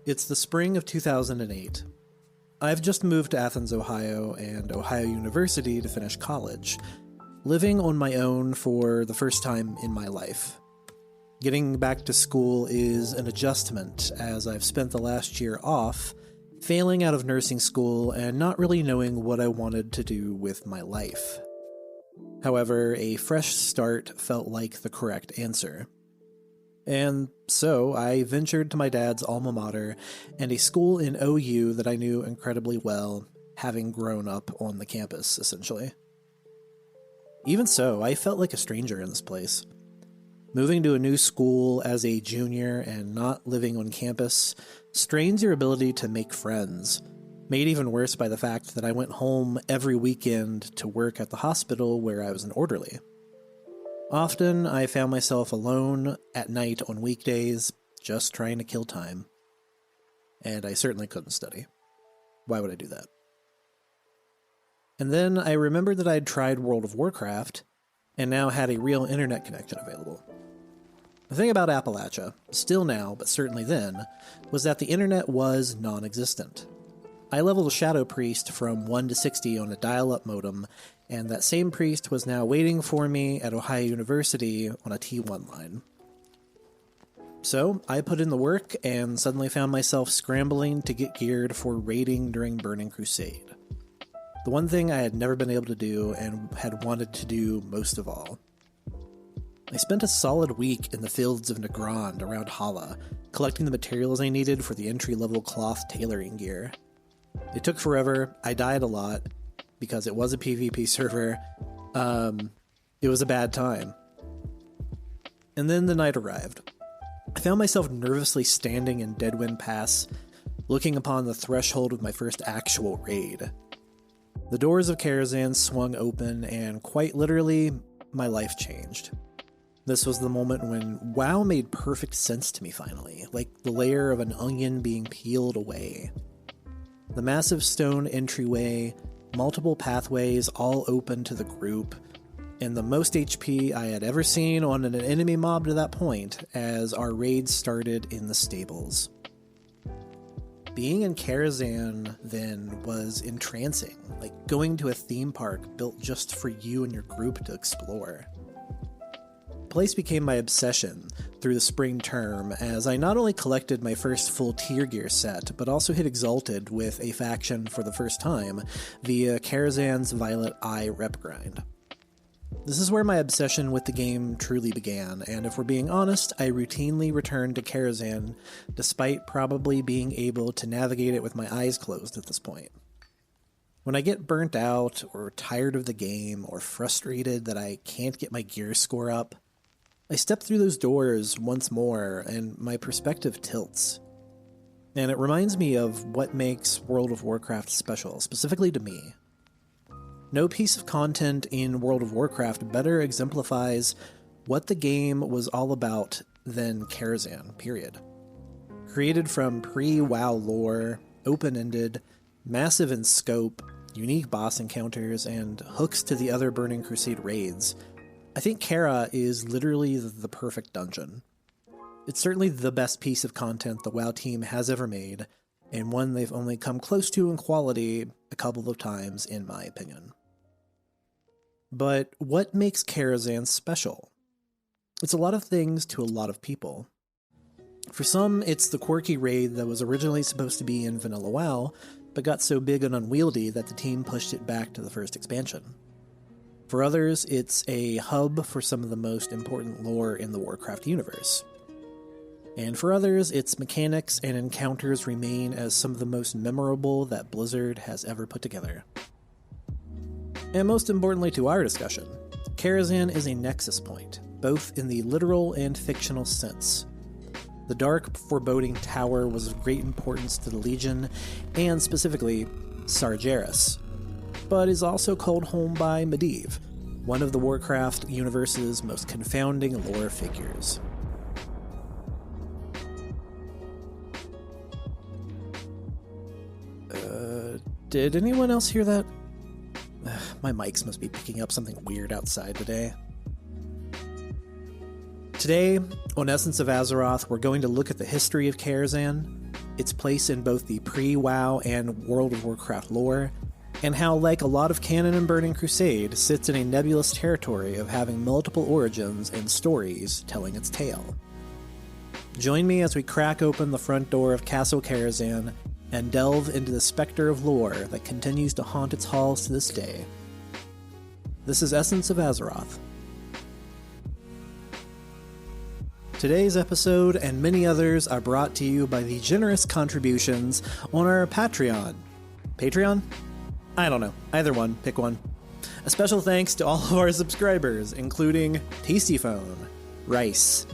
It's the spring of 2008. I've just moved to Athens, Ohio, and Ohio University to finish college, living on my own for the first time in my life. Getting back to school is an adjustment, as I've spent the last year off, failing out of nursing school and not really knowing what I wanted to do with my life. However, a fresh start felt like the correct answer. And so I ventured to my dad's alma mater and a school in OU that I knew incredibly well, having grown up on the campus, essentially. Even so, I felt like a stranger in this place. Moving to a new school as a junior and not living on campus strains your ability to make friends, made even worse by the fact that I went home every weekend to work at the hospital where I was an orderly. Often, I found myself alone at night on weekdays, just trying to kill time. And I certainly couldn't study. Why would I do that? And then I remembered that I'd tried World of Warcraft, and now had a real internet connection available. The thing about Appalachia, still now, but certainly then, was that the internet was non-existent. I leveled a Shadow Priest from 1 to 60 on a dial-up modem, and that same priest was now waiting for me at Ohio University on a T1 line. So, I put in the work, and suddenly found myself scrambling to get geared for raiding during Burning Crusade. The one thing I had never been able to do, and had wanted to do most of all. I spent a solid week in the fields of Nagrand around Hala, collecting the materials I needed for the entry-level cloth tailoring gear. It took forever, I died a lot, because it was a PvP server. It was a bad time. And then the night arrived. I found myself nervously standing in Deadwind Pass, looking upon the threshold of my first actual raid. The doors of Karazhan swung open, and quite literally, my life changed. This was the moment when WoW made perfect sense to me finally, like the layer of an onion being peeled away. The massive stone entryway, multiple pathways all open to the group, and the most HP I had ever seen on an enemy mob to that point as our raid started in the stables. Being in Karazhan then was entrancing, like going to a theme park built just for you and your group to explore. The place became my obsession through the spring term, as I not only collected my first full tier gear set, but also hit Exalted with a faction for the first time via Karazhan's Violet Eye rep grind. This is where my obsession with the game truly began, and if we're being honest, I routinely returned to Karazhan despite probably being able to navigate it with my eyes closed at this point. When I get burnt out, or tired of the game, or frustrated that I can't get my gear score up, I step through those doors once more, and my perspective tilts. And it reminds me of what makes World of Warcraft special, specifically to me. No piece of content in World of Warcraft better exemplifies what the game was all about than Karazhan, period. Created from pre-WoW lore, open-ended, massive in scope, unique boss encounters, and hooks to the other Burning Crusade raids, I think Kara is literally the perfect dungeon. It's certainly the best piece of content the WoW team has ever made, and one they've only come close to in quality a couple of times, in my opinion. But what makes Karazhan special? It's a lot of things to a lot of people. For some, it's the quirky raid that was originally supposed to be in Vanilla WoW, but got so big and unwieldy that the team pushed it back to the first expansion. For others, it's a hub for some of the most important lore in the Warcraft universe. And for others, its mechanics and encounters remain as some of the most memorable that Blizzard has ever put together. And most importantly to our discussion, Karazhan is a nexus point, both in the literal and fictional sense. The dark, foreboding tower was of great importance to the Legion, and specifically, Sargeras, but is also called home by Medivh, one of the Warcraft universe's most confounding lore figures. Did anyone else hear that? My mics must be picking up something weird outside today. Today, on Essence of Azeroth, we're going to look at the history of Karazhan, its place in both the pre-WoW and World of Warcraft lore, and how, like a lot of canon in Burning Crusade, sits in a nebulous territory of having multiple origins and stories telling its tale. Join me as we crack open the front door of Castle Karazhan and delve into the specter of lore that continues to haunt its halls to this day. This is Essence of Azeroth. Today's episode and many others are brought to you by the generous contributions on our Patreon. Patreon? I don't know. Either one. Pick one. A special thanks to all of our subscribers, including Tastyphone, Rice,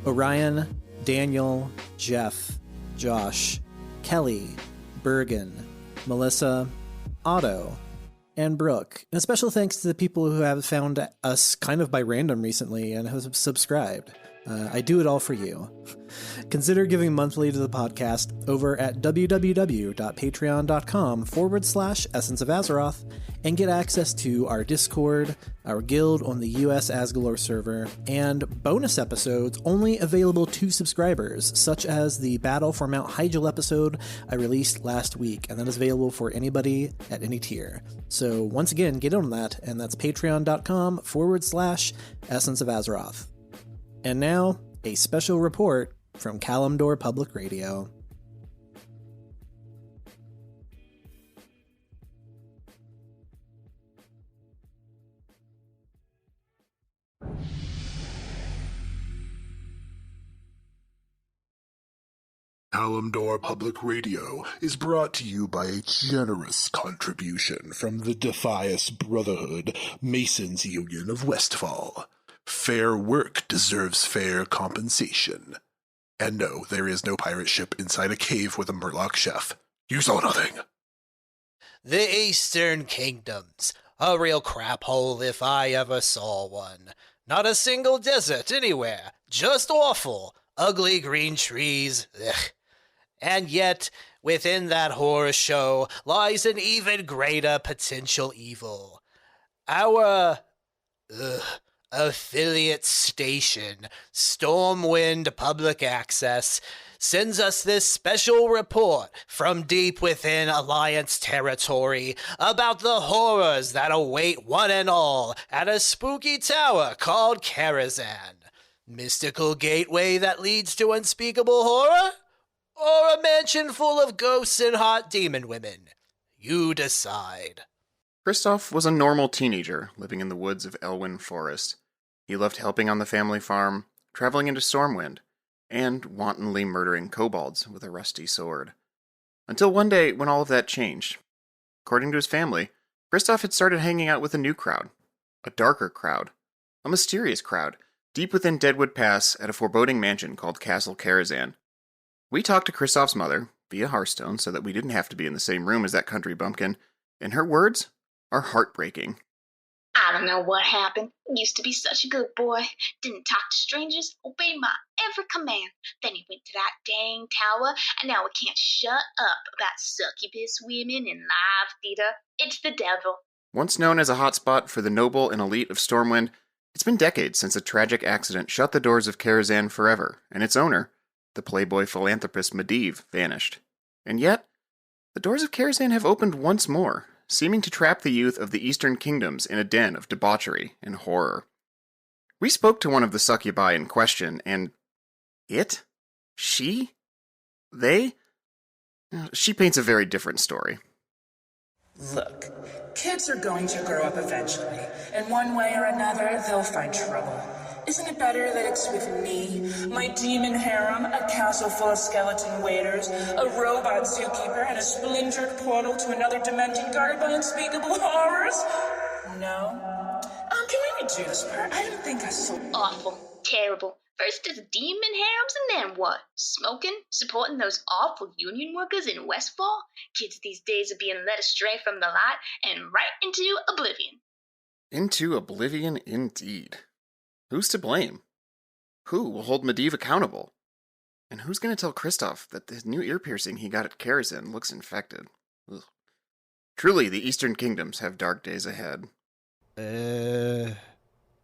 Orion, Daniel, Jeff, Josh, Kelly, Bergen, Melissa, Otto, and Brooke. And a special thanks to the people who have found us kind of by random recently and have subscribed. I do it all for you. Consider giving monthly to the podcast over at www.patreon.com/Essence of Azeroth and get access to our Discord, our guild on the US Asgalore server, and bonus episodes only available to subscribers, such as the Battle for Mount Hyjal episode I released last week, and that is available for anybody at any tier. So once again, get on that, and that's patreon.com/Essence of Azeroth. And now, a special report from Kalimdor Public Radio. Kalimdor Public Radio is brought to you by a generous contribution from the Defias Brotherhood Masons Union of Westfall. Fair work deserves fair compensation. And no, there is no pirate ship inside a cave with a Murloc chef. You saw nothing. The Eastern Kingdoms. A real crap hole if I ever saw one. Not a single desert anywhere. Just awful. Ugly green trees. Ugh. And yet, within that horror show lies an even greater potential evil. Our affiliate station, Stormwind Public Access, sends us this special report from deep within Alliance territory about the horrors that await one and all at a spooky tower called Karazhan. Mystical gateway that leads to unspeakable horror? Or a mansion full of ghosts and hot demon women? You decide. Kristoff was a normal teenager living in the woods of Elwyn Forest. He loved helping on the family farm, traveling into Stormwind, and wantonly murdering kobolds with a rusty sword. Until one day when all of that changed. According to his family, Kristoff had started hanging out with a new crowd. A darker crowd. A mysterious crowd, deep within Deadwood Pass at a foreboding mansion called Castle Karazhan. We talked to Kristoff's mother, via Hearthstone, so that we didn't have to be in the same room as that country bumpkin, and her words are heartbreaking. I don't know what happened. Used to be such a good boy. Didn't talk to strangers, obeyed my every command. Then he went to that dang tower, and now we can't shut up about succubus women and live theater. It's the devil. Once known as a hotspot for the noble and elite of Stormwind, it's been decades since a tragic accident shut the doors of Karazhan forever, and its owner, the playboy philanthropist Medivh, vanished. And yet, the doors of Karazhan have opened once more, seeming to trap the youth of the Eastern Kingdoms in a den of debauchery and horror. We spoke to one of the succubi in question, and she paints a very different story. Look, kids are going to grow up eventually, and one way or another, they'll find trouble. Isn't it better that it's with me, my demon harem, a castle full of skeleton waiters, a robot zookeeper, and a splintered portal to another dimension guarded by unspeakable horrors? No? Can we redo this part? I didn't think I saw... Awful. Terrible. First there's demon harems, and then what? Smoking? Supporting those awful union workers in Westfall? Kids these days are being led astray from the light and right into oblivion. Into oblivion, indeed. Who's to blame? Who will hold Medivh accountable? And who's going to tell Kristoff that the new ear piercing he got at Karazhan looks infected? Ugh. Truly, the Eastern Kingdoms have dark days ahead.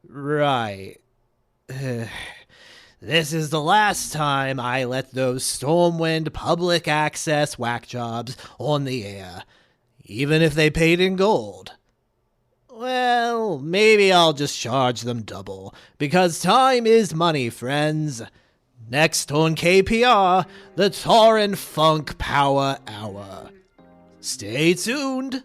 Right. This is the last time I let those Stormwind public access whack jobs on the air, even if they paid in gold. Well, maybe I'll just charge them double, because time is money, friends. Next on KPR, the Tauren Funk Power Hour. Stay tuned.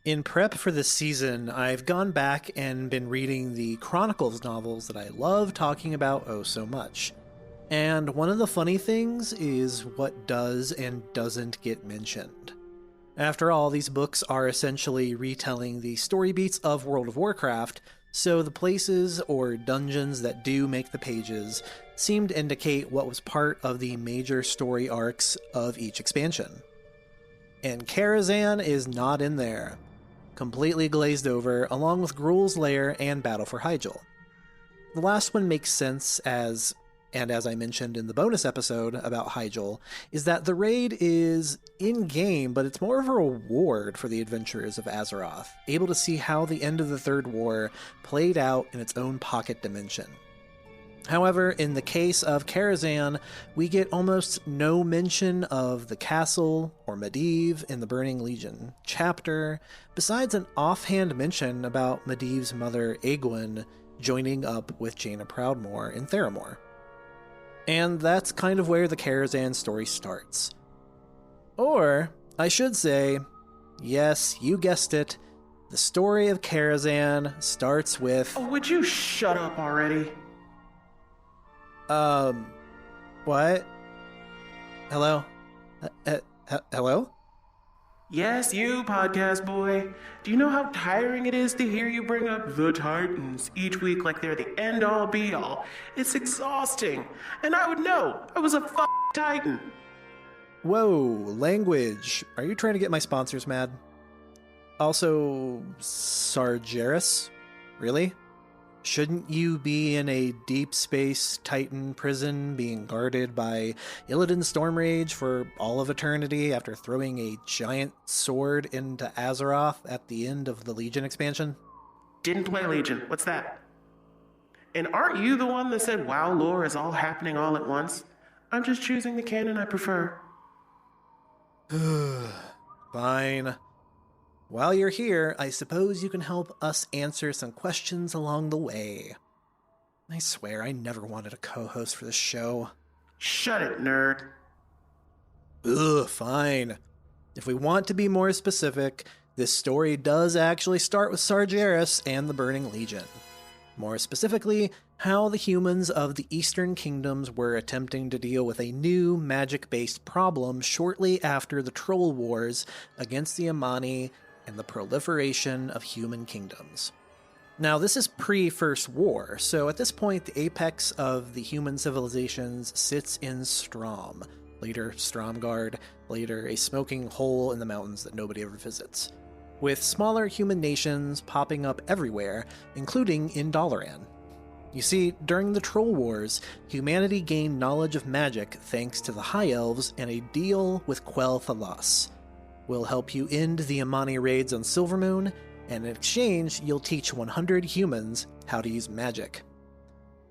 In prep for this season, I've gone back and been reading the Chronicles novels that I love talking about oh so much. And one of the funny things is what does and doesn't get mentioned. After all, these books are essentially retelling the story beats of World of Warcraft, so the places or dungeons that do make the pages seem to indicate what was part of the major story arcs of each expansion. And Karazhan is not in there. Completely glazed over, along with Gruul's Lair and Battle for Hyjal. The last one makes sense as I mentioned in the bonus episode about Hyjal, is that the raid is in-game, but it's more of a reward for the adventurers of Azeroth, able to see how the end of the Third War played out in its own pocket dimension. However, in the case of Karazhan, we get almost no mention of the castle or Medivh in the Burning Legion chapter, besides an offhand mention about Medivh's mother Egwene joining up with Jaina Proudmoore in Theramore. And that's kind of where the Karazhan story starts. Or, I should say, yes, you guessed it, the story of Karazhan starts with... Oh, would you shut up already? What? Hello? Hello? Yes, you, podcast boy. Do you know how tiring it is to hear you bring up the Titans each week like they're the end-all be-all? It's exhausting. And I would know. I was a Titan. Whoa, language. Are you trying to get my sponsors mad? Also, Sargeras? Really? Shouldn't you be in a deep space Titan prison being guarded by Illidan Stormrage for all of eternity after throwing a giant sword into Azeroth at the end of the Legion expansion? Didn't play Legion. What's that? And aren't you the one that said WoW lore is all happening all at once? I'm just choosing the canon I prefer. Fine. While you're here, I suppose you can help us answer some questions along the way. I swear I never wanted a co-host for this show. Shut it, nerd. Fine. If we want to be more specific, this story does actually start with Sargeras and the Burning Legion. More specifically, how the humans of the Eastern Kingdoms were attempting to deal with a new magic-based problem shortly after the Troll Wars against the Amani and the proliferation of human kingdoms. Now, this is pre-First War, so at this point the apex of the human civilizations sits in Strom, later Stromgard, later a smoking hole in the mountains that nobody ever visits, with smaller human nations popping up everywhere, including in Dalaran. You see, during the Troll Wars, humanity gained knowledge of magic thanks to the High Elves and a deal with Quell Thalas. We'll help you end the Amani raids on Silvermoon, and in exchange, you'll teach 100 humans how to use magic.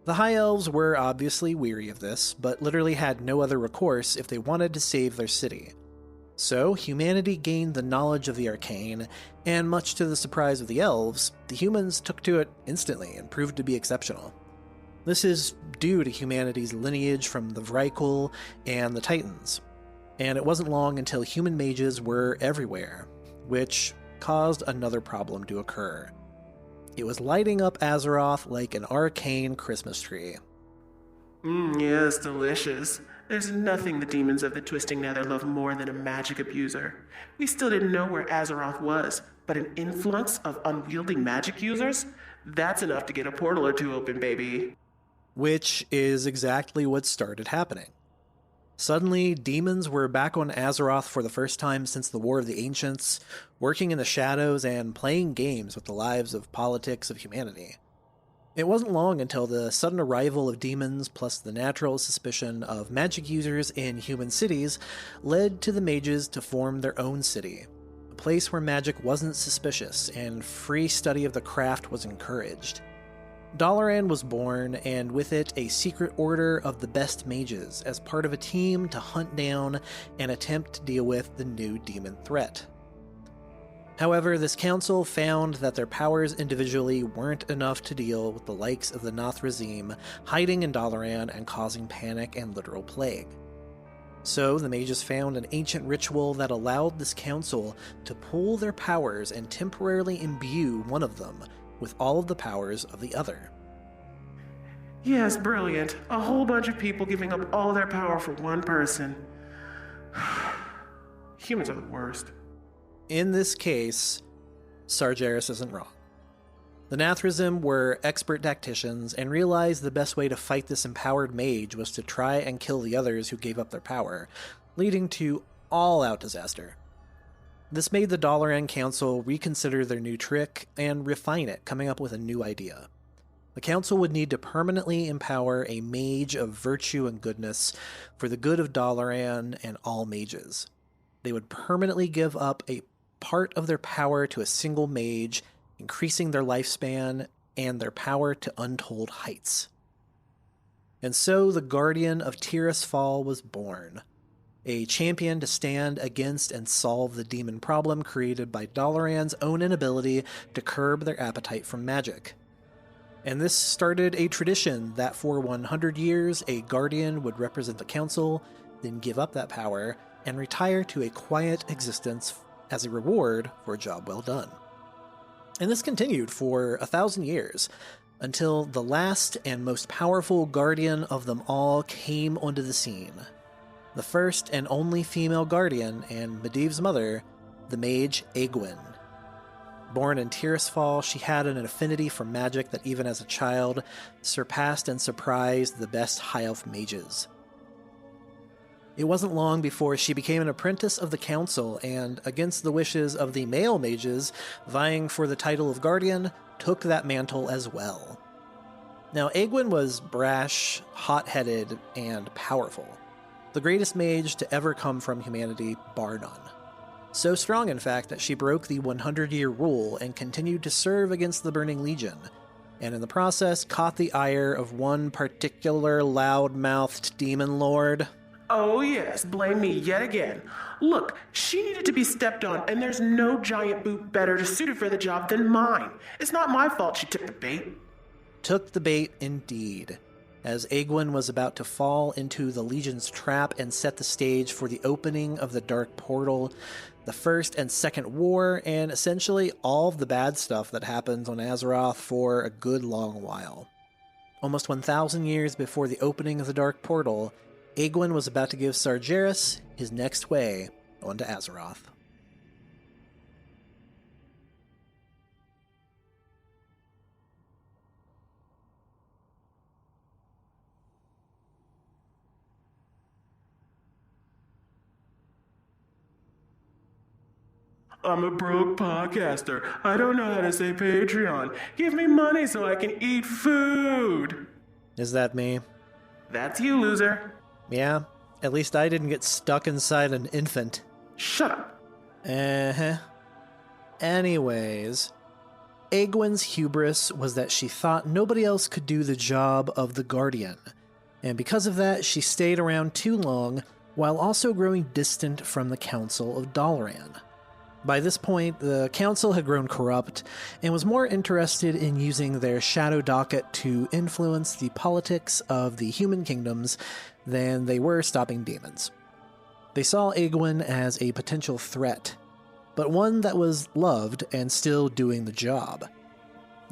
The High Elves were obviously weary of this, but literally had no other recourse if they wanted to save their city. So, humanity gained the knowledge of the arcane, and much to the surprise of the elves, the humans took to it instantly and proved to be exceptional. This is due to humanity's lineage from the Vrykul and the Titans. And it wasn't long until human mages were everywhere, which caused another problem to occur. It was lighting up Azeroth like an arcane Christmas tree. Yes, delicious. There's nothing the demons of the Twisting Nether love more than a magic abuser. We still didn't know where Azeroth was, but an influx of unwieldy magic users? That's enough to get a portal or two open, baby. Which is exactly what started happening. Suddenly, demons were back on Azeroth for the first time since the War of the Ancients, working in the shadows and playing games with the lives of politics of humanity. It wasn't long until the sudden arrival of demons plus the natural suspicion of magic users in human cities led to the mages to form their own city, a place where magic wasn't suspicious and free study of the craft was encouraged. Dalaran was born, and with it a secret order of the best mages as part of a team to hunt down and attempt to deal with the new demon threat. However, this council found that their powers individually weren't enough to deal with the likes of the Nathrazim hiding in Dalaran and causing panic and literal plague. So the mages found an ancient ritual that allowed this council to pool their powers and temporarily imbue one of them with all of the powers of the other. Yes, brilliant. A whole bunch of people giving up all their power for one person. Humans are the worst. In this case, Sargeras isn't wrong. The Nathrazim were expert tacticians and realized the best way to fight this empowered mage was to try and kill the others who gave up their power, leading to all-out disaster. This made the Dalaran Council reconsider their new trick and refine it, coming up with a new idea. The Council would need to permanently empower a mage of virtue and goodness for the good of Dalaran and all mages. They would permanently give up a part of their power to a single mage, increasing their lifespan and their power to untold heights. And so the Guardian of Tirisfal was born, a champion to stand against and solve the demon problem created by Dalaran's own inability to curb their appetite for magic. And this started a tradition that for 100 years a Guardian would represent the Council, then give up that power, and retire to a quiet existence as a reward for a job well done. And this continued for 1,000 years, until the last and most powerful guardian of them all came onto the scene. The first and only female guardian, and Medivh's mother, the mage Egwene. Born in Tirisfal, she had an affinity for magic that even as a child surpassed and surprised the best High Elf mages. It wasn't long before she became an apprentice of the Council and, against the wishes of the male mages vying for the title of Guardian, took that mantle as well. Now, Egwene was brash, hot-headed, and powerful. The greatest mage to ever come from humanity, bar none. So strong, in fact, that she broke the 100-year rule and continued to serve against the Burning Legion, and in the process caught the ire of one particular loud-mouthed demon lord. Oh yes, blame me yet again. Look, she needed to be stepped on, and there's no giant boot better suited for the job than mine. It's not my fault she took the bait. Took the bait indeed, as Egwene was about to fall into the Legion's trap and set the stage for the opening of the Dark Portal, the First and Second War, and essentially all of the bad stuff that happens on Azeroth for a good long while. Almost 1,000 years before the opening of the Dark Portal, Egwene was about to give Sargeras his next way onto Azeroth. I'm a broke podcaster. I don't know how to say Patreon. Give me money so I can eat food. Is that me? That's you, loser. Yeah, at least I didn't get stuck inside an infant. Shut up. Anyways, Egwene's hubris was that she thought nobody else could do the job of the Guardian, and because of that, she stayed around too long, while also growing distant from the Council of Dalaran. By this point, the Council had grown corrupt, and was more interested in using their shadow docket to influence the politics of the human kingdoms than they were stopping demons. They saw Egwene as a potential threat, but one that was loved and still doing the job.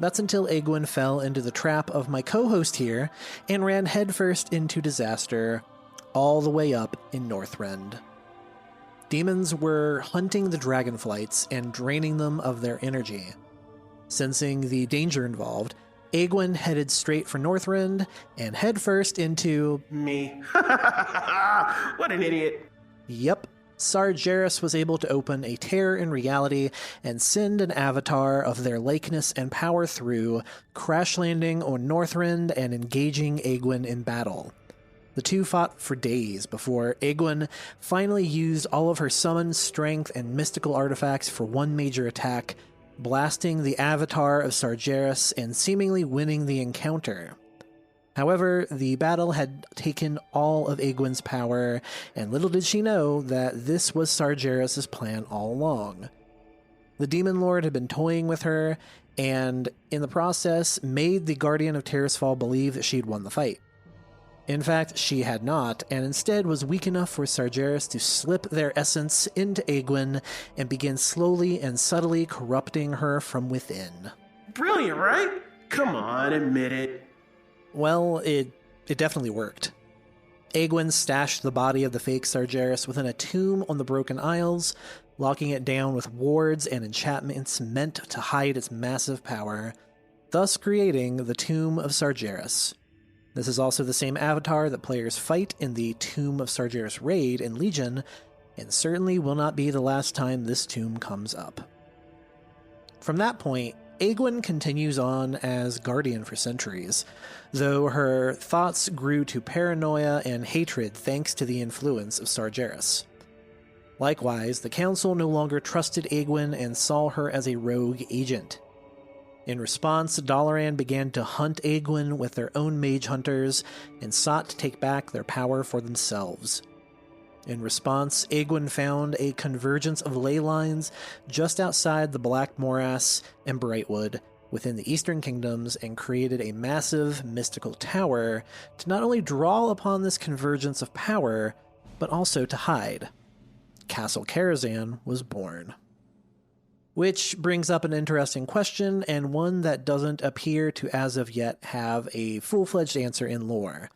That's until Egwene fell into the trap of my co-host here and ran headfirst into disaster all the way up in Northrend. Demons were hunting the dragonflights and draining them of their energy. Sensing the danger involved, Egwene headed straight for Northrend and headfirst into... Me. What an idiot. Yep, Sargeras was able to open a tear in reality and send an avatar of their likeness and power through, crash landing on Northrend and engaging Egwene in battle. The two fought for days before Egwene finally used all of her summoned strength and mystical artifacts for one major attack, blasting the avatar of Sargeras and seemingly winning the encounter. However, the battle had taken all of Egwene's power, and little did she know that this was Sargeras' plan all along. The Demon Lord had been toying with her, and in the process made the Guardian of Tirisfal believe that she'd won the fight. In fact, she had not, and instead was weak enough for Sargeras to slip their essence into Egwene and begin slowly and subtly corrupting her from within. Brilliant, right? Come on, admit it. Well, it definitely worked. Egwene stashed the body of the fake Sargeras within a tomb on the Broken Isles, locking it down with wards and enchantments meant to hide its massive power, thus creating the Tomb of Sargeras. This is also the same avatar that players fight in the Tomb of Sargeras raid in Legion, and certainly will not be the last time this tomb comes up. From that point, Egwene continues on as Guardian for centuries, though her thoughts grew to paranoia and hatred thanks to the influence of Sargeras. Likewise, the Council no longer trusted Egwene and saw her as a rogue agent. In response, Dalaran began to hunt Egwene with their own mage hunters and sought to take back their power for themselves. In response, Egwene found a convergence of ley lines just outside the Black Morass and Brightwood within the Eastern Kingdoms and created a massive mystical tower to not only draw upon this convergence of power, but also to hide. Castle Karazhan was born. Which brings up an interesting question, and one that doesn't appear to as of yet have a full-fledged answer in lore.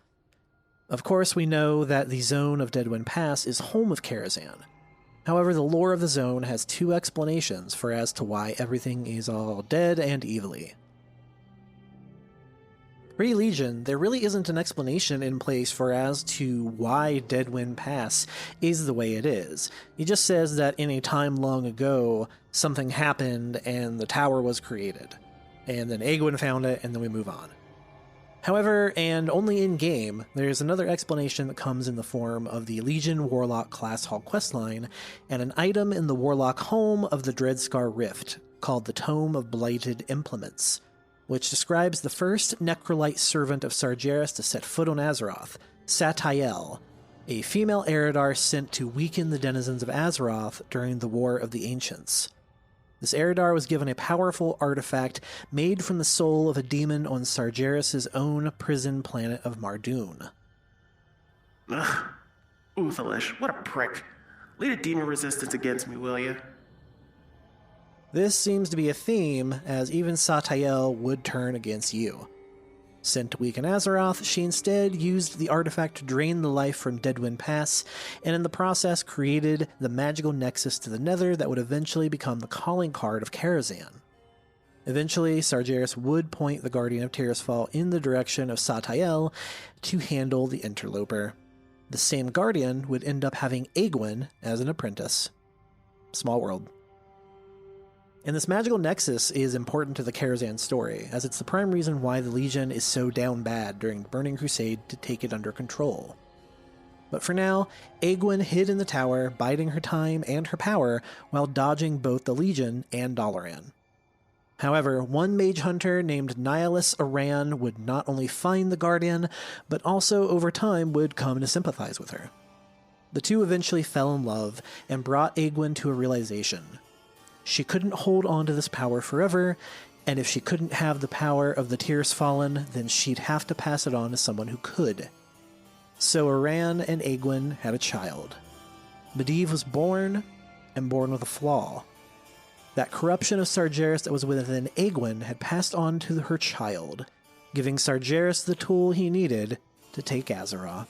Of course, we know that the zone of Deadwind Pass is home of Karazhan. However, the lore of the zone has two explanations for as to why everything is all dead and evilly. Pre-Legion, there really isn't an explanation in place for as to why Deadwind Pass is the way it is. He just says that in a time long ago, something happened and the tower was created. And then Egwene found it, and then we move on. However, and only in-game, there's another explanation that comes in the form of the Legion Warlock Class Hall questline, and an item in the Warlock home of the Dreadscar Rift, called the Tome of Blighted Implements, which describes the first Necrolite servant of Sargeras to set foot on Azeroth, Satael, a female Eridar sent to weaken the denizens of Azeroth during the War of the Ancients. This Eridar was given a powerful artifact made from the soul of a demon on Sargeras' own prison planet of Mardoon. Ugh. Uthalish, what a prick. Lead a demon resistance against me, will you? This seems to be a theme, as even Satael would turn against you. Sent to weaken Azeroth, she instead used the artifact to drain the life from Deadwind Pass, and in the process created the magical nexus to the Nether that would eventually become the calling card of Karazhan. Eventually, Sargeras would point the Guardian of Tirisfal in the direction of Satael to handle the interloper. The same Guardian would end up having Egwene as an apprentice. Small world. And this magical nexus is important to the Karazhan story, as it's the prime reason why the Legion is so down bad during the Burning Crusade to take it under control. But for now, Egwene hid in the tower, biding her time and her power while dodging both the Legion and Dalaran. However, one mage hunter named Nihilus Aran would not only find the Guardian, but also over time would come to sympathize with her. The two eventually fell in love and brought Egwene to a realization. She couldn't hold on to this power forever, and if she couldn't have the power of the Tears Fallen, then she'd have to pass it on to someone who could. So Aran and Egwene had a child. Medivh was born, and born with a flaw. That corruption of Sargeras that was within Egwene had passed on to her child, giving Sargeras the tool he needed to take Azeroth.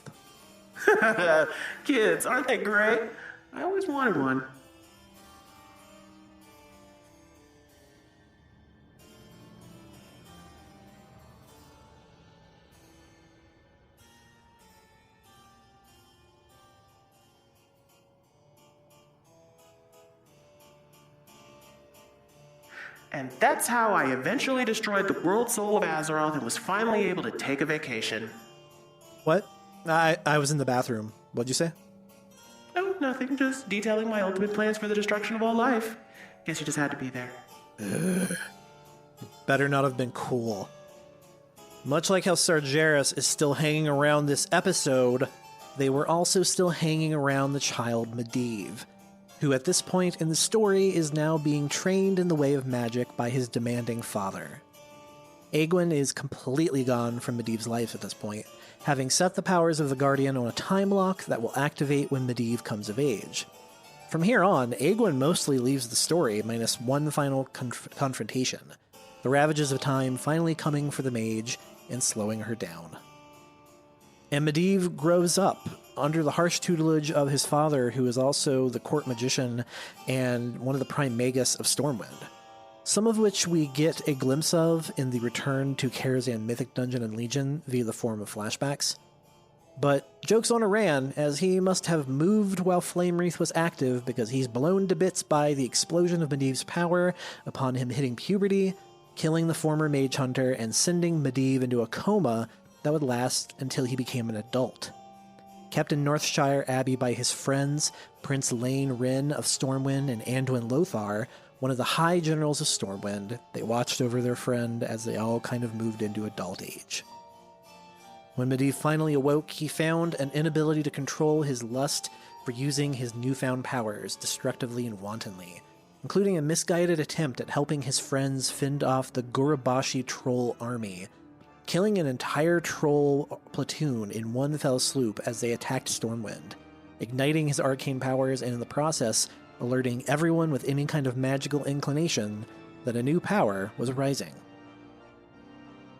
Kids, aren't they great? I always wanted one. And that's how I eventually destroyed the world soul of Azeroth and was finally able to take a vacation. What? I was in the bathroom. What'd you say? Oh, nothing. Just detailing my ultimate plans for the destruction of all life. Guess you just had to be there. Better not have been cool. Much like how Sargeras is still hanging around this episode, they were also still hanging around the child Medivh, who at this point in the story is now being trained in the way of magic by his demanding father. Egwin is completely gone from Medivh's life at this point, having set the powers of the Guardian on a time lock that will activate when Medivh comes of age. From here on, Egwin mostly leaves the story, minus one final confrontation, the ravages of time finally coming for the mage and slowing her down. And Medivh grows up under the harsh tutelage of his father, who is also the court magician and one of the prime magus of Stormwind, some of which we get a glimpse of in the Return to Karazhan Mythic Dungeon and Legion via the form of flashbacks. But joke's on Aran, as he must have moved while Flame Wreath was active because he's blown to bits by the explosion of Medivh's power upon him hitting puberty, killing the former mage hunter, and sending Medivh into a coma that would last until he became an adult. Kept in Northshire Abbey by his friends, Prince Lane Wrynn of Stormwind and Anduin Lothar, one of the high generals of Stormwind, they watched over their friend as they all kind of moved into adult age. When Medivh finally awoke, he found an inability to control his lust for using his newfound powers destructively and wantonly, including a misguided attempt at helping his friends fend off the Gurubashi troll army, killing an entire troll platoon in one fell swoop as they attacked Stormwind, igniting his arcane powers and in the process alerting everyone with any kind of magical inclination that a new power was arising.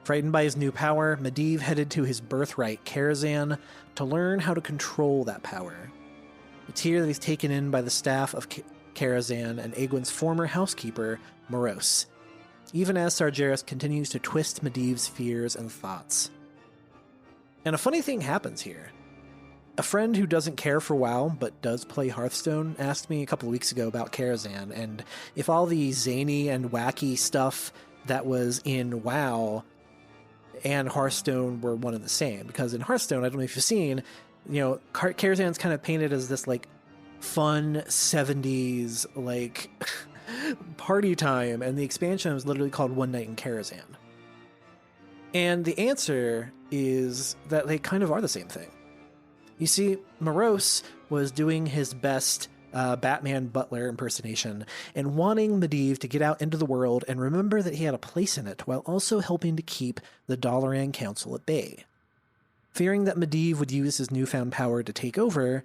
Frightened by his new power, Medivh headed to his birthright, Karazhan, to learn how to control that power. It's here that he's taken in by the staff of Karazhan and Egwin's former housekeeper, Morose, even as Sargeras continues to twist Medivh's fears and thoughts. And a funny thing happens here. A friend who doesn't care for WoW but does play Hearthstone asked me a couple of weeks ago about Karazhan, and if all the zany and wacky stuff that was in WoW and Hearthstone were one and the same. Because in Hearthstone, I don't know if you've seen, Karazhan's kind of painted as this, fun 70s, party time, and the expansion was literally called One Night in Karazhan. And the answer is that they kind of are the same thing. You see, Morose was doing his best Batman Butler impersonation and wanting Medivh to get out into the world and remember that he had a place in it while also helping to keep the Dalaran Council at bay. Fearing that Medivh would use his newfound power to take over,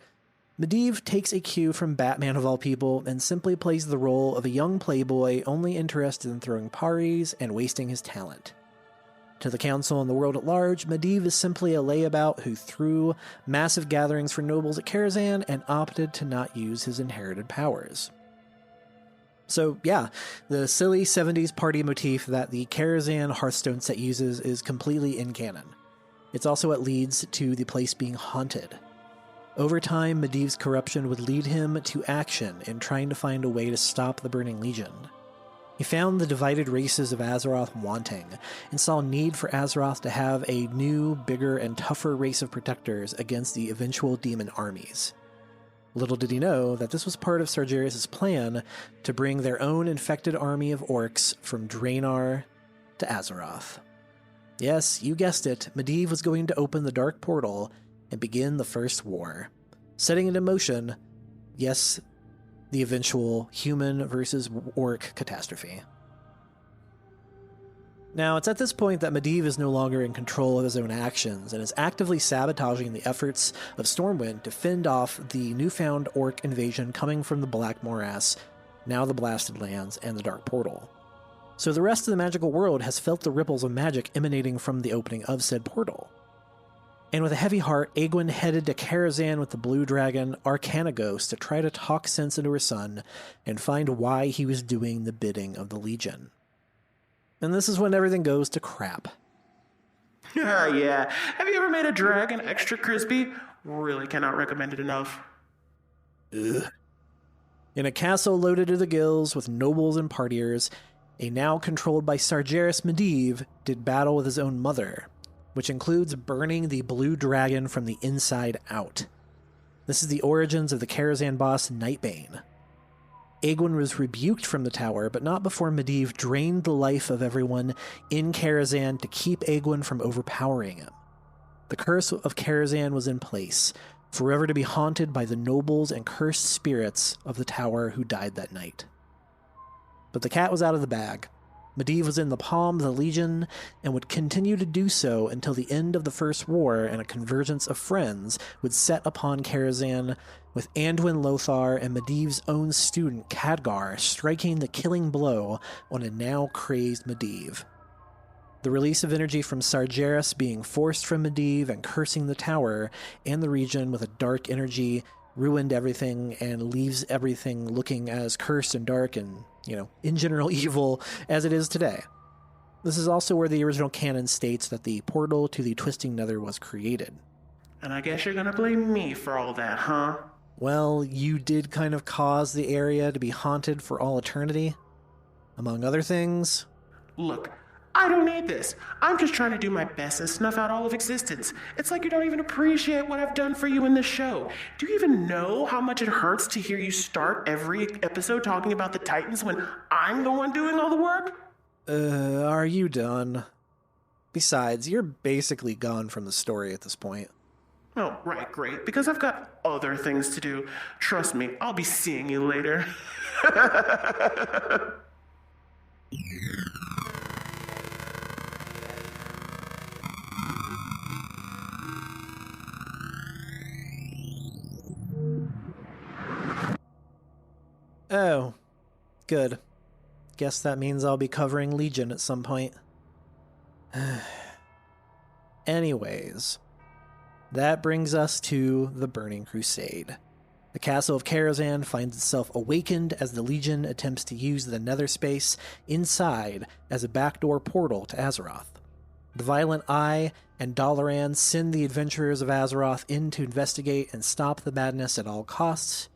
Medivh takes a cue from Batman of all people and simply plays the role of a young playboy only interested in throwing parties and wasting his talent. To the council and the world at large, Medivh is simply a layabout who threw massive gatherings for nobles at Karazhan and opted to not use his inherited powers. So yeah, the silly 70s party motif that the Karazhan Hearthstone set uses is completely in canon. It's also what leads to the place being haunted. Over time, Medivh's corruption would lead him to action in trying to find a way to stop the Burning Legion. He found the divided races of Azeroth wanting, and saw need for Azeroth to have a new, bigger, and tougher race of protectors against the eventual demon armies. Little did he know that this was part of Sargeras' plan to bring their own infected army of orcs from Draenor to Azeroth. Yes, you guessed it, Medivh was going to open the Dark Portal and begin the First War, setting it in motion, yes, the eventual human versus orc catastrophe. Now, it's at this point that Medivh is no longer in control of his own actions and is actively sabotaging the efforts of Stormwind to fend off the newfound orc invasion coming from the Black Morass, now the Blasted Lands, and the Dark Portal. So the rest of the magical world has felt the ripples of magic emanating from the opening of said portal. And with a heavy heart, Egwin headed to Karazhan with the Blue Dragon, Arcanagos, to try to talk sense into her son and find why he was doing the bidding of the Legion. And this is when everything goes to crap. Yeah. Have you ever made a dragon extra crispy? Really cannot recommend it enough. Ugh. In a castle loaded to the gills with nobles and partiers, a now controlled by Sargeras Medivh, did battle with his own mother, which includes burning the blue dragon from the inside out. This is the origins of the Karazhan boss Nightbane. Aegwin was rebuked from the tower, but not before Medivh drained the life of everyone in Karazhan to keep Aegwin from overpowering him. The curse of Karazhan was in place, forever to be haunted by the nobles and cursed spirits of the tower who died that night. But the cat was out of the bag. Medivh was in the palm of the Legion and would continue to do so until the end of the First War and a convergence of friends would set upon Karazhan, with Anduin Lothar and Medivh's own student Khadgar striking the killing blow on a now crazed Medivh. The release of energy from Sargeras being forced from Medivh and cursing the tower and the region with a dark energy ruined everything and leaves everything looking as cursed and dark and, in general evil as it is today. This is also where the original canon states that the portal to the Twisting Nether was created. And I guess you're gonna blame me for all that, huh? Well, you did kind of cause the area to be haunted for all eternity, among other things. Look, I don't need this. I'm just trying to do my best and snuff out all of existence. It's like you don't even appreciate what I've done for you in this show. Do you even know how much it hurts to hear you start every episode talking about the Titans when I'm the one doing all the work? Are you done? Besides, you're basically gone from the story at this point. Oh, right, great. Because I've got other things to do. Trust me, I'll be seeing you later. Oh, good. Guess that means I'll be covering Legion at some point. Anyways, that brings us to the Burning Crusade. The castle of Karazhan finds itself awakened as the Legion attempts to use the nether space inside as a backdoor portal to Azeroth. The Violent Eye and Dalaran send the adventurers of Azeroth in to investigate and stop the madness at all costs.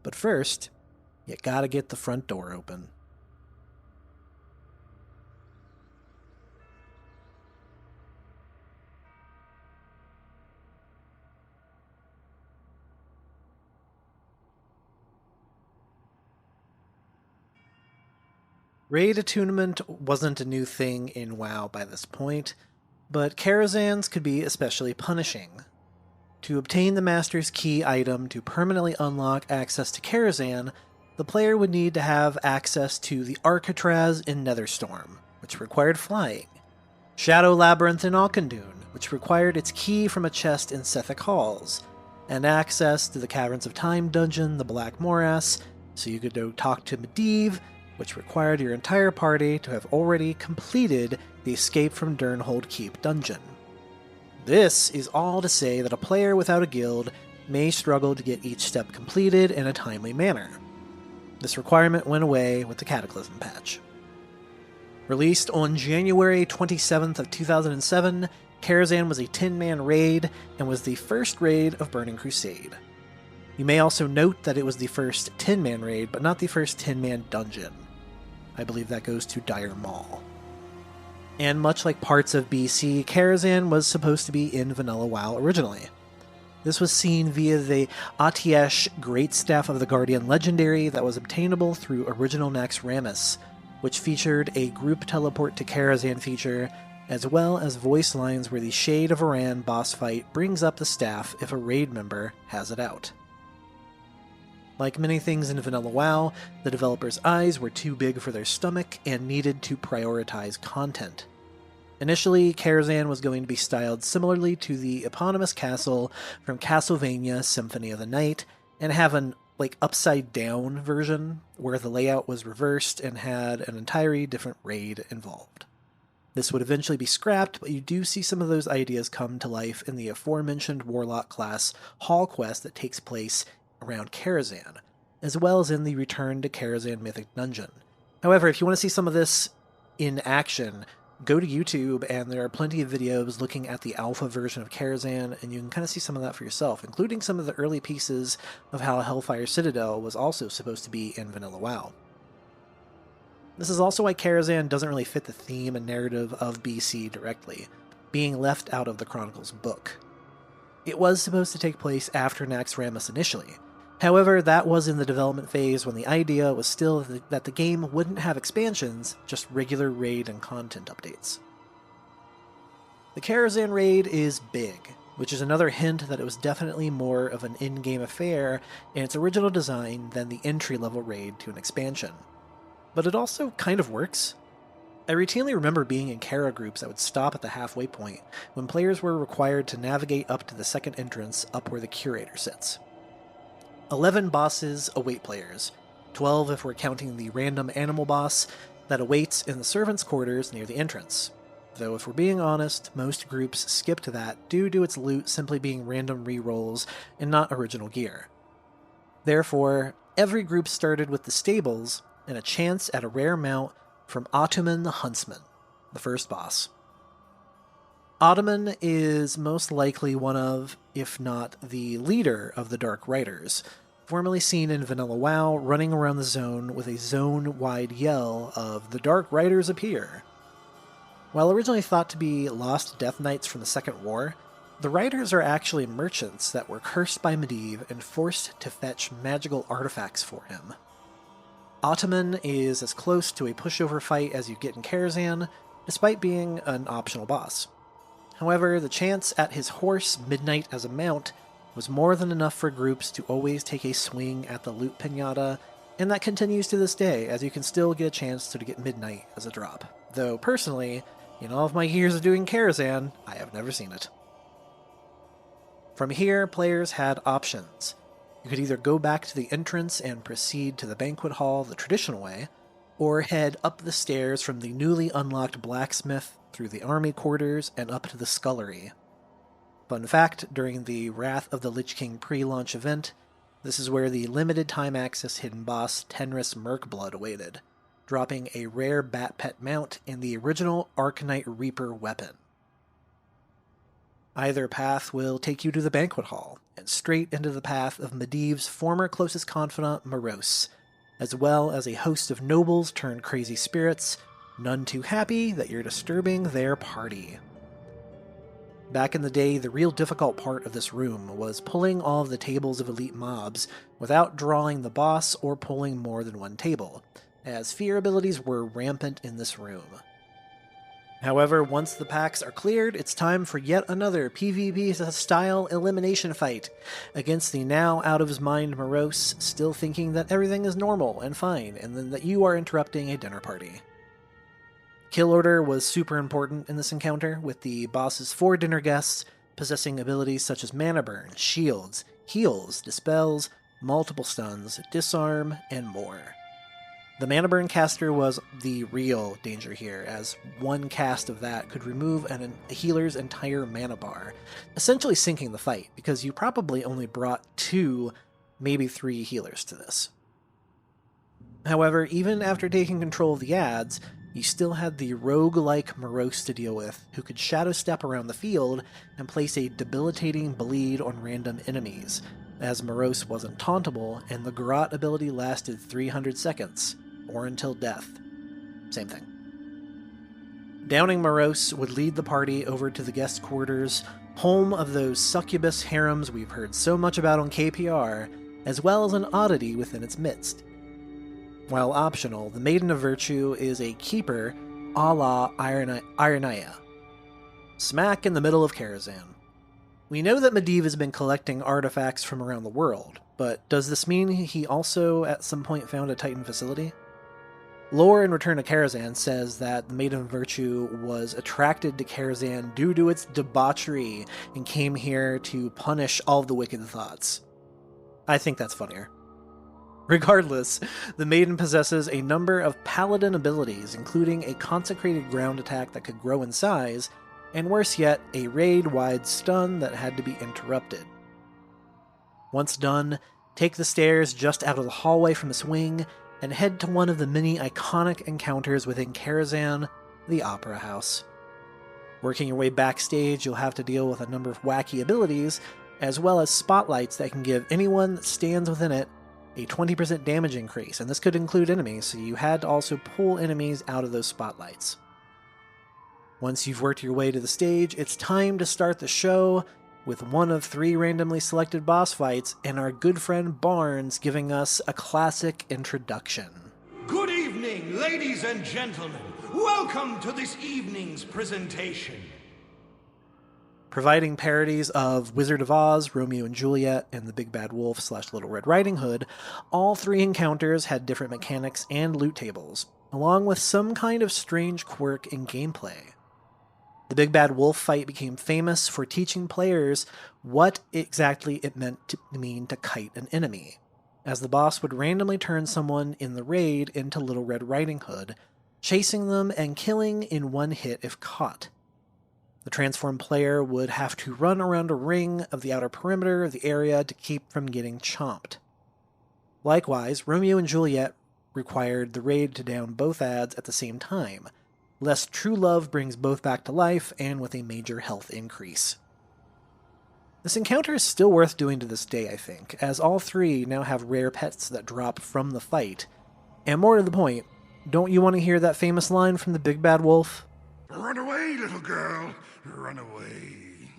But first, you gotta get the front door open. Raid attunement wasn't a new thing in WoW by this point, but Karazhan's could be especially punishing. To obtain the Master's Key item to permanently unlock access to Karazhan, the player would need to have access to the Arcatraz in Netherstorm, which required flying, Shadow Labyrinth in Auchindoun, which required its key from a chest in Sethic Halls, and access to the Caverns of Time dungeon, the Black Morass, so you could go talk to Medivh, which required your entire party to have already completed the Escape from Durnhold Keep dungeon. This is all to say that a player without a guild may struggle to get each step completed in a timely manner. This requirement went away with the Cataclysm patch. Released on January 27th of 2007, Karazhan was a 10-man raid and was the first raid of Burning Crusade. You may also note that it was the first 10-man raid, but not the first 10-man dungeon. I believe that goes to Dire Maul. And much like parts of BC, Karazhan was supposed to be in Vanilla WoW originally. This was seen via the Atiesh Great Staff of the Guardian Legendary that was obtainable through Original Nax Rammus, which featured a group teleport to Karazhan feature, as well as voice lines where the Shade of Aran boss fight brings up the staff if a raid member has it out. Like many things in Vanilla WoW, the developers' eyes were too big for their stomach and needed to prioritize content. Initially, Karazhan was going to be styled similarly to the eponymous castle from Castlevania Symphony of the Night, and have an upside-down version where the layout was reversed and had an entirely different raid involved. This would eventually be scrapped, but you do see some of those ideas come to life in the aforementioned Warlock class Hall quest that takes place around Karazhan, as well as in the Return to Karazhan Mythic Dungeon. However, if you want to see some of this in action, go to YouTube, and there are plenty of videos looking at the alpha version of Karazhan, and you can kind of see some of that for yourself, including some of the early pieces of how Hellfire Citadel was also supposed to be in Vanilla WoW. This is also why Karazhan doesn't really fit the theme and narrative of BC directly, being left out of the Chronicles book. It was supposed to take place after Naxxramas initially. However, that was in the development phase when the idea was still that the game wouldn't have expansions, just regular raid and content updates. The Karazhan raid is big, which is another hint that it was definitely more of an in-game affair in its original design than the entry-level raid to an expansion. But it also kind of works. I routinely remember being in Kara groups that would stop at the halfway point when players were required to navigate up to the second entrance up where the curator sits. 11 bosses await players, 12 if we're counting the random animal boss that awaits in the servants' quarters near the entrance. Though if we're being honest, most groups skip to that due to its loot simply being random rerolls and not original gear. Therefore, every group started with the stables and a chance at a rare mount from Ottoman the Huntsman, the first boss. Ottoman is most likely one of, if not the leader of the Dark Riders, formerly seen in Vanilla WoW running around the zone with a zone-wide yell of "The Dark Riders appear!" While originally thought to be lost Death Knights from the Second War, the Riders are actually merchants that were cursed by Medivh and forced to fetch magical artifacts for him. Ottoman is as close to a pushover fight as you get in Karazhan, despite being an optional boss. However, the chance at his horse Midnight as a mount was more than enough for groups to always take a swing at the loot pinata, and that continues to this day, as you can still get a chance to get Midnight as a drop. Though, personally, in all of my years of doing Karazhan, I have never seen it. From here, players had options. You could either go back to the entrance and proceed to the banquet hall the traditional way, or head up the stairs from the newly unlocked blacksmith through the army quarters and up to the scullery. Fun fact, during the Wrath of the Lich King pre-launch event, this is where the limited time access hidden boss Tenris Murkblood awaited, dropping a rare Bat Pet mount in the original Arcanite Reaper weapon. Either path will take you to the banquet hall, and straight into the path of Medivh's former closest confidant Morose, as well as a host of nobles turned crazy spirits, none too happy that you're disturbing their party. Back in the day, the real difficult part of this room was pulling all of the tables of elite mobs without drawing the boss or pulling more than one table, as fear abilities were rampant in this room. However, once the packs are cleared, it's time for yet another PvP-style elimination fight against the now out-of-his-mind Morose, still thinking that everything is normal and fine, and then that you are interrupting a dinner party. Kill order was super important in this encounter, with the boss's 4 dinner guests possessing abilities such as Mana Burn, Shields, Heals, Dispels, multiple stuns, Disarm, and more. The Mana Burn caster was the real danger here, as one cast of that could remove a healer's entire mana bar, essentially sinking the fight, because you probably only brought 2, maybe 3 healers to this. However, even after taking control of the ads, you still had the rogue-like Morose to deal with, who could shadow step around the field and place a debilitating bleed on random enemies, as Morose wasn't tauntable and the Garrote ability lasted 300 seconds, or until death. Same thing. Downing Morose would lead the party over to the guest quarters, home of those succubus harems we've heard so much about on KPR, as well as an oddity within its midst. While optional, the Maiden of Virtue is a keeper a la Ironaya, smack in the middle of Karazhan. We know that Medivh has been collecting artifacts from around the world, but does this mean he also at some point found a Titan facility? Lore in Return to Karazhan says that the Maiden of Virtue was attracted to Karazhan due to its debauchery and came here to punish all of the wicked thoughts. I think that's funnier. Regardless, the Maiden possesses a number of paladin abilities, including a consecrated ground attack that could grow in size, and worse yet, a raid-wide stun that had to be interrupted. Once done, take the stairs just out of the hallway from this wing, and head to one of the many iconic encounters within Karazhan, the Opera House. Working your way backstage, you'll have to deal with a number of wacky abilities, as well as spotlights that can give anyone that stands within it a 20% damage increase, and this could include enemies, so you had to also pull enemies out of those spotlights. Once you've worked your way to the stage, it's time to start the show with one of 3 randomly selected boss fights, and our good friend Barnes giving us a classic introduction. Good evening, ladies and gentlemen. Welcome to this evening's presentation. Providing parodies of Wizard of Oz, Romeo and Juliet, and the Big Bad Wolf / Little Red Riding Hood, all 3 encounters had different mechanics and loot tables, along with some kind of strange quirk in gameplay. The Big Bad Wolf fight became famous for teaching players what exactly it meant to mean to kite an enemy, as the boss would randomly turn someone in the raid into Little Red Riding Hood, chasing them and killing in one hit if caught. The transformed player would have to run around a ring of the outer perimeter of the area to keep from getting chomped. Likewise, Romeo and Juliet required the raid to down both ads at the same time, lest true love brings both back to life and with a major health increase. This encounter is still worth doing to this day, I think, as all 3 now have rare pets that drop from the fight. And more to the point, don't you want to hear that famous line from the Big Bad Wolf? Run away, little girl. Run away.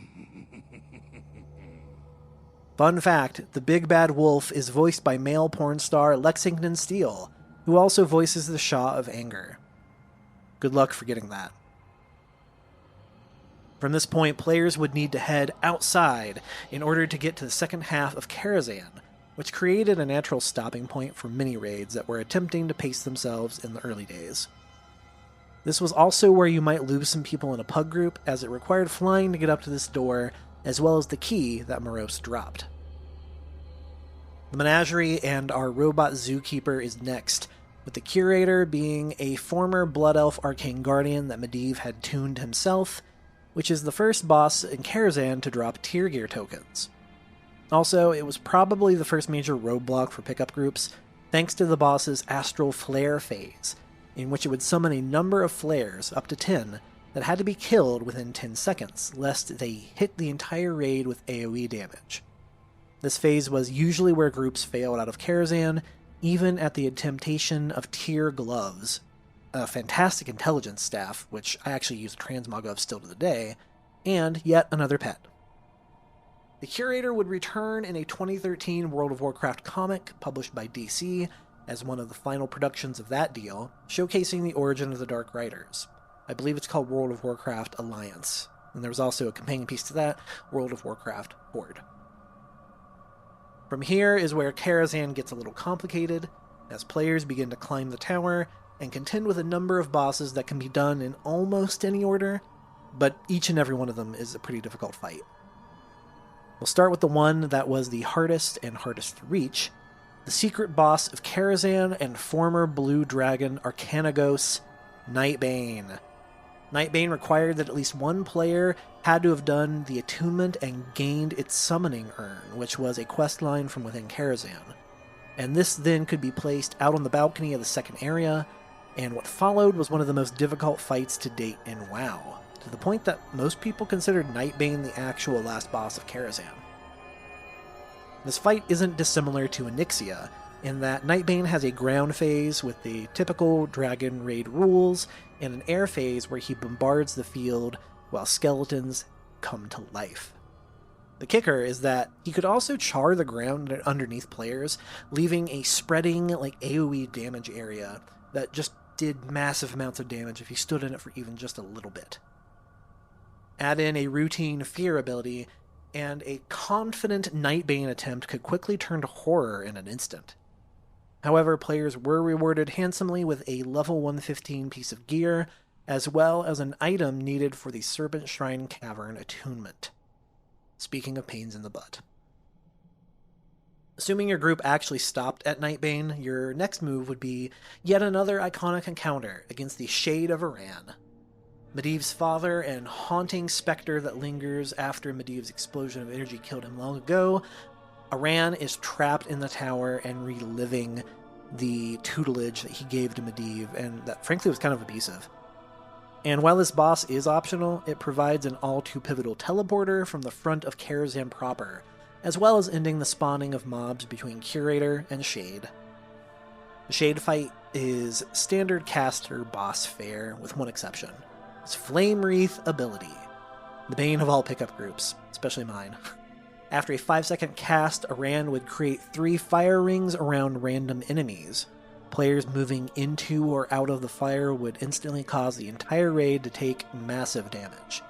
Fun fact, the Big Bad Wolf is voiced by male porn star Lexington Steele, who also voices the Shah of Anger. Good luck for getting that. From this point, players would need to head outside in order to get to the second half of Karazhan, which created a natural stopping point for mini raids that were attempting to pace themselves in the early days. This was also where you might lose some people in a pug group, as it required flying to get up to this door, as well as the key that Morose dropped. The Menagerie and our robot zookeeper is next, with the Curator being a former Blood Elf Arcane Guardian that Medivh had tuned himself, which is the first boss in Karazhan to drop tier gear tokens. Also, it was probably the first major roadblock for pickup groups, thanks to the boss's Astral Flare phase, in which it would summon a number of flares, up to 10, that had to be killed within 10 seconds, lest they hit the entire raid with AoE damage. This phase was usually where groups failed out of Karazhan, even at the temptation of tier gloves, a fantastic intelligence staff, which I actually use transmog of still to the day, and yet another pet. The Curator would return in a 2013 World of Warcraft comic published by DC as one of the final productions of that deal, showcasing the origin of the Dark Riders. I believe it's called World of Warcraft Alliance, and there was also a companion piece to that, World of Warcraft Horde. From here is where Karazhan gets a little complicated, as players begin to climb the tower and contend with a number of bosses that can be done in almost any order, but each and every one of them is a pretty difficult fight. We'll start with the one that was the hardest and hardest to reach, the secret boss of Karazhan and former Blue Dragon Arcanagos, Nightbane. Nightbane required that at least one player had to have done the attunement and gained its summoning urn, which was a questline from within Karazhan. And this then could be placed out on the balcony of the second area, and what followed was one of the most difficult fights to date in WoW, to the point that most people considered Nightbane the actual last boss of Karazhan. This fight isn't dissimilar to Onyxia, in that Nightbane has a ground phase with the typical dragon raid rules, and an air phase where he bombards the field while skeletons come to life. The kicker is that he could also char the ground underneath players, leaving a spreading, AoE damage area that just did massive amounts of damage if he stood in it for even just a little bit. Add in a routine fear ability, and a confident Nightbane attempt could quickly turn to horror in an instant. However, players were rewarded handsomely with a level 115 piece of gear, as well as an item needed for the Serpent Shrine Cavern attunement. Speaking of pains in the butt. Assuming your group actually stopped at Nightbane, your next move would be yet another iconic encounter against the Shade of Aran. Medivh's father and haunting specter that lingers after Medivh's explosion of energy killed him long ago, Aran is trapped in the tower and reliving the tutelage that he gave to Medivh, and that frankly was kind of abusive. And while this boss is optional, it provides an all-too-pivotal teleporter from the front of Karazhan proper, as well as ending the spawning of mobs between Curator and Shade. The Shade fight is standard caster boss fare, with one exception. It's Flame Wreath ability, the bane of all pickup groups, especially mine. After a 5-second cast, Aran would create 3 fire rings around random enemies. Players moving into or out of the fire would instantly cause the entire raid to take massive damage.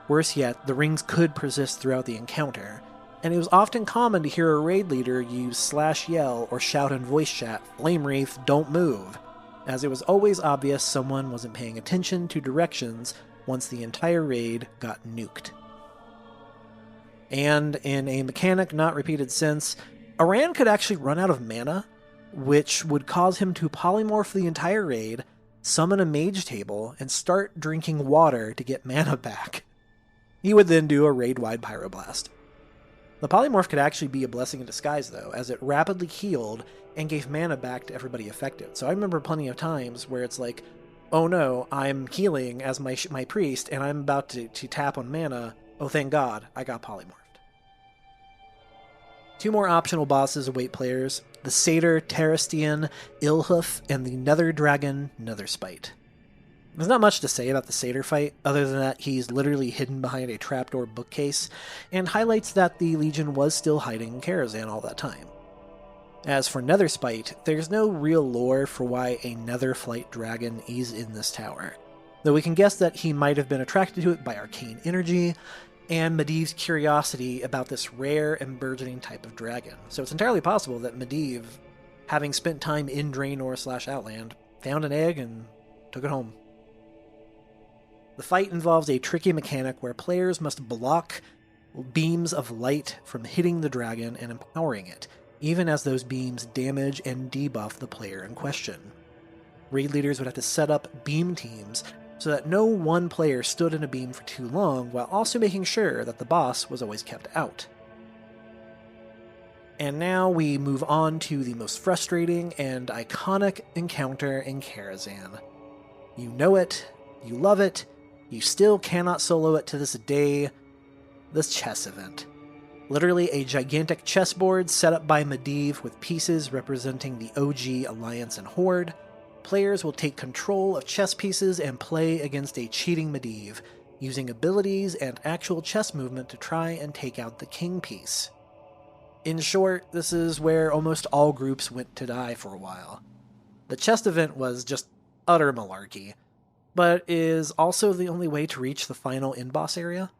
Worse yet, the rings could persist throughout the encounter, and it was often common to hear a raid leader use /yell or shout in voice chat, "Flame Wreath, don't move," as it was always obvious someone wasn't paying attention to directions once the entire raid got nuked. And in a mechanic not repeated since, Aran could actually run out of mana, which would cause him to polymorph the entire raid, summon a mage table, and start drinking water to get mana back. He would then do a raid-wide pyroblast. The polymorph could actually be a blessing in disguise, though, as it rapidly healed and gave mana back to everybody affected. So I remember plenty of times where it's like, oh no, I'm healing as my priest, and I'm about to tap on mana. Oh, thank God, I got polymorphed. 2 more optional bosses await players: the Satyr Terrestian Illhoof and the Nether Dragon Netherspite. There's not much to say about the Satyr fight, other than that he's literally hidden behind a trapdoor bookcase, and highlights that the Legion was still hiding in Karazhan all that time. As for Netherspite, there's no real lore for why a Netherflight dragon is in this tower, though we can guess that he might have been attracted to it by arcane energy, and Medivh's curiosity about this rare and burgeoning type of dragon. So it's entirely possible that Medivh, having spent time in Draenor/Outland, found an egg and took it home. The fight involves a tricky mechanic where players must block beams of light from hitting the dragon and empowering it, even as those beams damage and debuff the player in question. Raid leaders would have to set up beam teams so that no one player stood in a beam for too long, while also making sure that the boss was always kept out. And now we move on to the most frustrating and iconic encounter in Karazhan. You know it, you love it, you still cannot solo it to this day: the chess event. Literally a gigantic chessboard set up by Medivh with pieces representing the OG Alliance and Horde. Players will take control of chess pieces and play against a cheating Medivh, using abilities and actual chess movement to try and take out the king piece. In short, this is where almost all groups went to die for a while. The chess event was just utter malarkey, but is also the only way to reach the final end-boss area.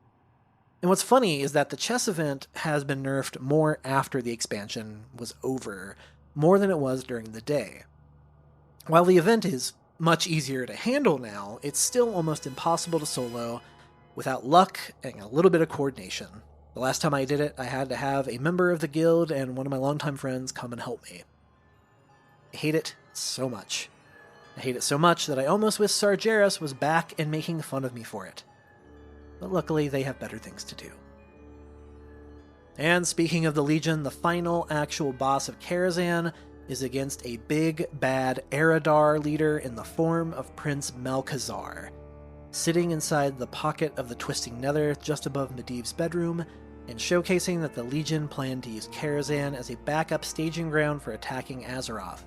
And what's funny is that the chess event has been nerfed more after the expansion was over, more than it was during the day. While the event is much easier to handle now, it's still almost impossible to solo without luck and a little bit of coordination. The last time I did it, I had to have a member of the guild and one of my longtime friends come and help me. I hate it so much. I hate it so much that I almost wish Sargeras was back and making fun of me for it. But luckily, they have better things to do. And speaking of the Legion, the final actual boss of Karazhan is against a big, bad Eredar leader in the form of Prince Malchezaar, sitting inside the pocket of the Twisting Nether just above Medivh's bedroom, and showcasing that the Legion planned to use Karazhan as a backup staging ground for attacking Azeroth.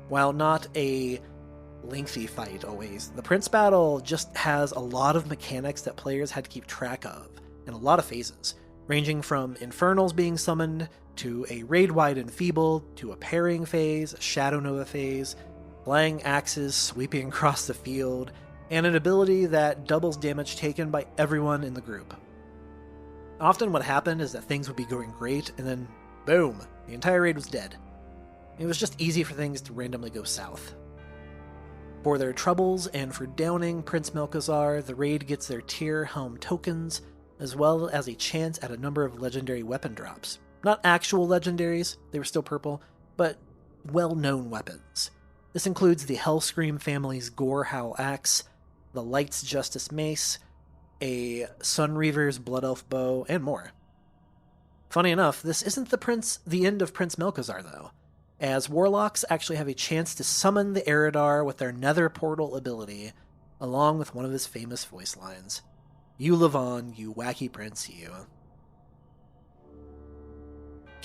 While not a lengthy fight always, the Prince battle just has a lot of mechanics that players had to keep track of, and a lot of phases, ranging from Infernals being summoned, to a raid-wide Enfeeble, to a parrying phase, a Shadow Nova phase, flying axes sweeping across the field, and an ability that doubles damage taken by everyone in the group. Often what happened is that things would be going great, and then, boom, the entire raid was dead. It was just easy for things to randomly go south. For their troubles and for downing Prince Malchezaar, the raid gets their tier helm tokens, as well as a chance at a number of legendary weapon drops. Not actual legendaries, they were still purple, but well-known weapons. This includes the Hellscream family's Gorehowl Axe, the Light's Justice Mace, a Sunreaver's Blood Elf Bow, and more. Funny enough, this isn't the end of Prince Malchezaar, though, as Warlocks actually have a chance to summon the Eredar with their Nether Portal ability, along with one of his famous voice lines. "You live on, you wacky prince, you."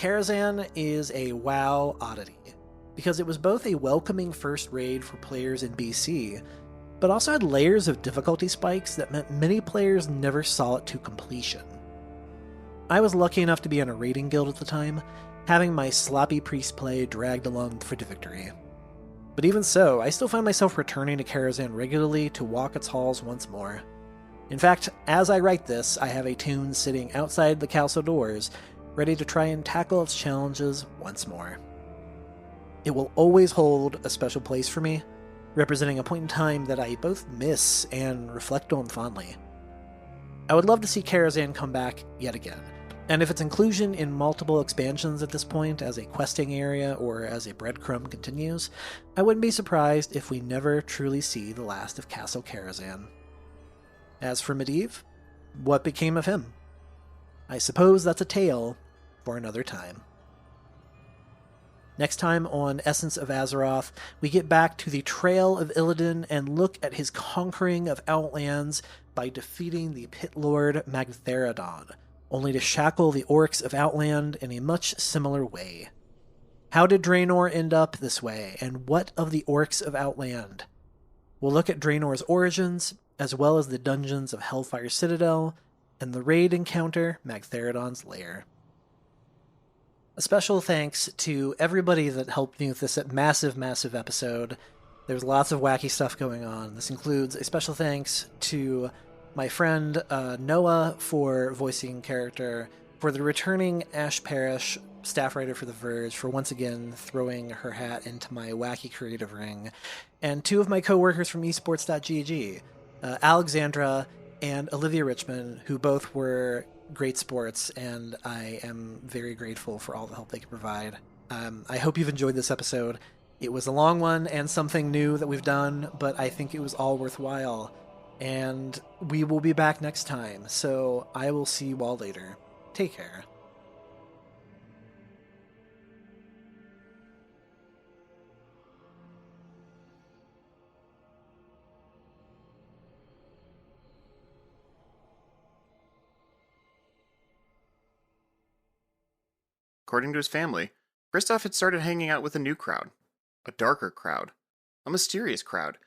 Karazhan is a WoW oddity, because it was both a welcoming first raid for players in BC, but also had layers of difficulty spikes that meant many players never saw it to completion. I was lucky enough to be in a raiding guild at the time, having my sloppy priest play dragged along for the victory. But even so, I still find myself returning to Karazhan regularly to walk its halls once more. In fact, as I write this, I have a tune sitting outside the castle doors, ready to try and tackle its challenges once more. It will always hold a special place for me, representing a point in time that I both miss and reflect on fondly. I would love to see Karazhan come back yet again, and if its inclusion in multiple expansions at this point as a questing area or as a breadcrumb continues, I wouldn't be surprised if we never truly see the last of Castle Karazhan. As for Medivh, what became of him? I suppose that's a tale for another time. Next time on Essence of Azeroth, we get back to the Trail of Illidan and look at his conquering of Outlands by defeating the Pit Lord Magtheridon, only to shackle the Orcs of Outland in a much similar way. How did Draenor end up this way, and what of the Orcs of Outland? We'll look at Draenor's origins, as well as the dungeons of Hellfire Citadel, and the raid encounter Magtheridon's lair. A special thanks to everybody that helped me with this massive, massive episode. There's lots of wacky stuff going on. This includes a special thanks to my friend Noah for voicing character, for the returning Ash Parrish, staff writer for The Verge, for once again throwing her hat into my wacky creative ring, and two of my co-workers from esports.gg, Alexandra and Olivia Richmond, who both were great sports, and I am very grateful for all the help they can provide. I hope you've enjoyed this episode. It was a long one and something new that we've done, but I think it was all worthwhile. And we will be back next time, so I will see you all later. Take care. According to his family, Kristoff had started hanging out with a new crowd. A darker crowd. A mysterious crowd.